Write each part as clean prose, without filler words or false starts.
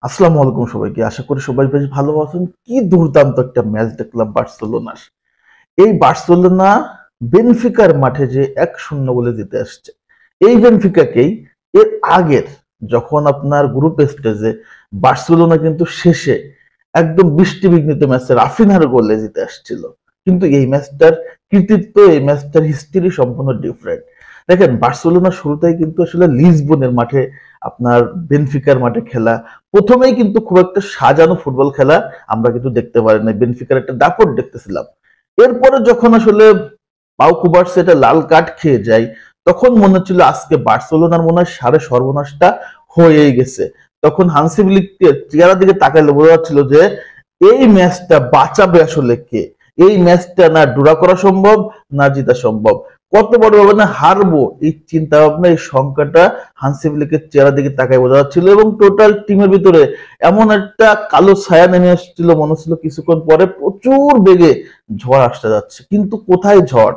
আসসালামু আলাইকুম সবাইকে। আশা করি সবাই বেশ ভালো আছেন। কি দুর্দান্ত একটা ম্যাচ দেখলাম বার্সেলোনার। এই বার্সেলোনা বেনফিকার মাঠে যে 1-0 গোলে জিতে আসছে। এই বেনফিকাকেই এর আগের যখন আপনার গ্রুপ স্টেজে বার্সেলোনা কিন্তু শেষে একদম বৃষ্টি বিঘ্নিত ম্যাচে রাফিনহার গোলে জিতে আসছিল। কিন্তু এই ম্যাচটার কৃতিত্ব, এই ম্যাচটার হিস্ট্রি সম্পূর্ণ ডিফারেন্ট। দেখেন বার্সেলোনা শুরুতেই কিন্তু আসলে লিসবনের মাঠে আপনার বেনফিকার মাঠে খেলা প্রথমেই কিন্তু খুব একটা সাজানো ফুটবল খেলা আমরা কিন্তু দেখতে পারি না। বেনফিকার একটা দাপট দেখতেছিলাম। এরপরে যখন আসলে পাউ কুবার্স এটা লাল কার্ড খেয়ে যায়, তখন মনে হচ্ছিল আজকে বার্সেলোনার মনে হয় সাড়ে সর্বনাশটা হয়েই গেছে। তখন হানসি ফ্লিকের চেহারা দিকে তাকাইলে বোঝা যাচ্ছিল যে এই ম্যাচটা বাঁচাবে আসলে কে। এই ম্যাচটা না ড্র করা সম্ভব, না জিতা সম্ভব। কত বড় ব্যবধানে হারবো এই চিন্তা ভাবনা, এই সংখ্যাটা হানসি ফ্লিকের চেহারা দিকে তাকায় বোঝা যাচ্ছিল। এবং টোটাল টিমের ভিতরে এমন একটা কালো ছায়া নেমে আসছিল, মনে হচ্ছিল কিছুক্ষণ পরে প্রচুর বেগে ঝড় আসতে যাচ্ছে। কিন্তু কোথায় ঝড়?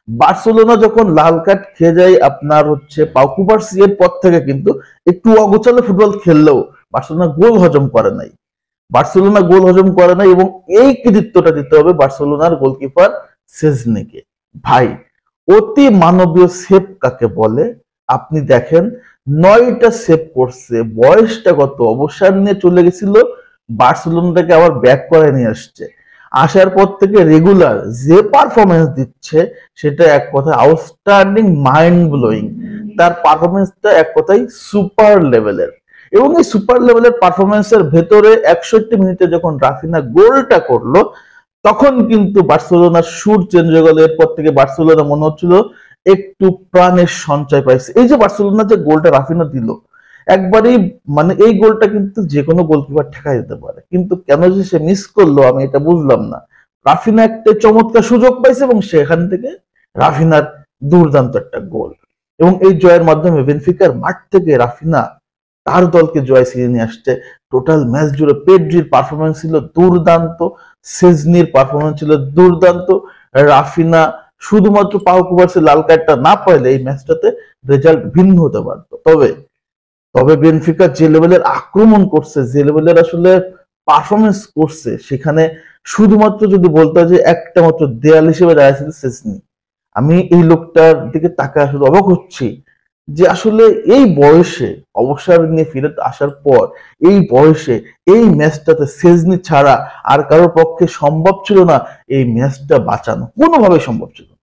বার্সেলোনা যখন লাল কার্ড খেয়ে যায় আপনার হচ্ছে পাউ কুবার্সি, এর পর থেকে কিন্তু একটু অগোছালো ফুটবল খেললেও বার্সেলোনা গোল হজম করে নাই। বার্সেলোনা গোল হজম করে নাই এবং এই কৃতিত্বটা দিতে হবে বার্সেলোনার গোলকিপার সেজনিকে। ভাই, অতি মানবীয় সেভ কাকে বলে? আপনি দেখেন, 9টা সেভ করছে। বয়সটা কত, অবসর নিয়ে চলে গেছিল, বার্সেলোনাটাকে আবার ব্যাক করে নিয়ে আসছে। আসার পর থেকে রেগুলার যে পারফরমেন্স দিচ্ছে সেটা এক কথায় আউটস্ট্যান্ডিং, মাইন্ড ব্লোয়িং। তার পারফরমেন্সটা এক কথায় সুপার লেভেলের। এবং এই সুপার লেভেলের পারফরমেন্সের ভেতরে 61 মিনিটে যখন রাফিনা গোলটা করলো, তখন কিন্তু বার্সেলোনার সুর চেঞ্জ হয়ে গেল। এরপর থেকে বার্সেলোনা মনে হচ্ছিল একটু প্রাণের সঞ্চয় পাইছে। এই যে বার্সেলোনা যে গোলটা রাফিনা দিল, একবারই মানে এই গোলটা কিন্তু যে কোনো গোলকিপার ঠেকাই দিতে পারে, কিন্তু কেন যে সে মিস করলো আমি এটা বুঝলাম না। রাফিনা একটা চমৎকার সুযোগ পাইছে এবং সেখান থেকে রাফিনার দুর্দান্ত একটা গোল। এবং এই জয়ের মাধ্যমে বেনফিকার মাঠ থেকে রাফিনা তার দলকে জয় ছিনিয়ে নিয়ে আসছে। টোটাল ম্যাচ জুড়ে পেড্রির পারফরমেন্স ছিল দুর্দান্ত, সেজনির পারফরমেন্স ছিল দুর্দান্ত। রাফিনা শুধুমাত্র পাউ কুবার্সের লাল কার্ডটা না পাইলে এই ম্যাচটাতে রেজাল্ট ভিন্ন হতে পারতো। তবে তবে বেনফিকা যে লেভেলের আক্রমণ করছে, যে লেভেলের আসলে পারফরমেন্স করছে, সেখানে শুধুমাত্র যদি বলতে হয় যে একটা মাত্র দেয়াল হিসেবে দাঁড়িয়েছিল সেজনি। আমি এই লোকটার দিকে তাকায় আসলে অবাক হচ্ছি যে আসলে এই বয়সে অবসর নিয়ে ফিরে আসার পর এই বয়সে এই ম্যাচটাতে সেজনি ছাড়া আর কারোর পক্ষে সম্ভব ছিল না এই ম্যাচটা বাঁচানো, কোনোভাবে সম্ভব ছিল না।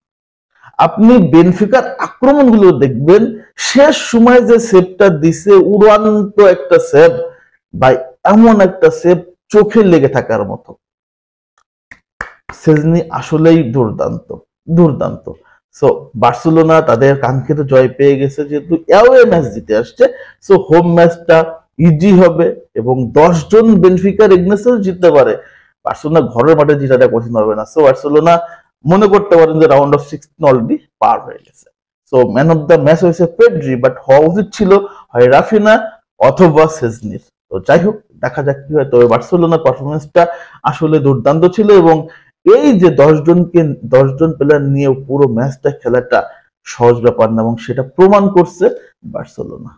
আপনি বেনফিকার আক্রমণগুলো দেখবেন, শেষ সময় যে সেভটা দিছে উড়ান্ত একটা সেভ, বা এমন একটা সেভ চোখে লেগে থাকার মতো। সেজনি আসলেই দুর্দান্ত, দুর্দান্ত। সো বার্সেলোনা তাদের কাঙ্ক্ষিত জয় পেয়ে গেছে, যেহেতু অ্যাওয়ে ম্যাচ জিতে আসছে। সো হোম ম্যাচটা ইজি হবে এবং 10 জন বেনফিকার এগনেস্টে জিততে পারে। বার্সেলোনা ঘরের মাঠে জিতাটা কঠিন হবে না। সো বার্সেলোনা মনে করতে পারেন যে রাউন্ড অফ 16 অলরেডি পার হয়ে গেছে। So man of the match হয়েছে পেড্রি, বাট হওয়া উচিত ছিল হয় রাফিনা অথবা সেজনির। তো যাই হোক, দেখা যাক কি হয়। তবে বার্সেলোনার পারফরমেন্সটা আসলে দুর্দান্ত ছিল এবং এই যে 10 জন প্লেয়ার নিয়ে পুরো ম্যাচটা খেলাটা সহজ ব্যাপার না, এবং সেটা প্রমাণ করছে বার্সেলোনা।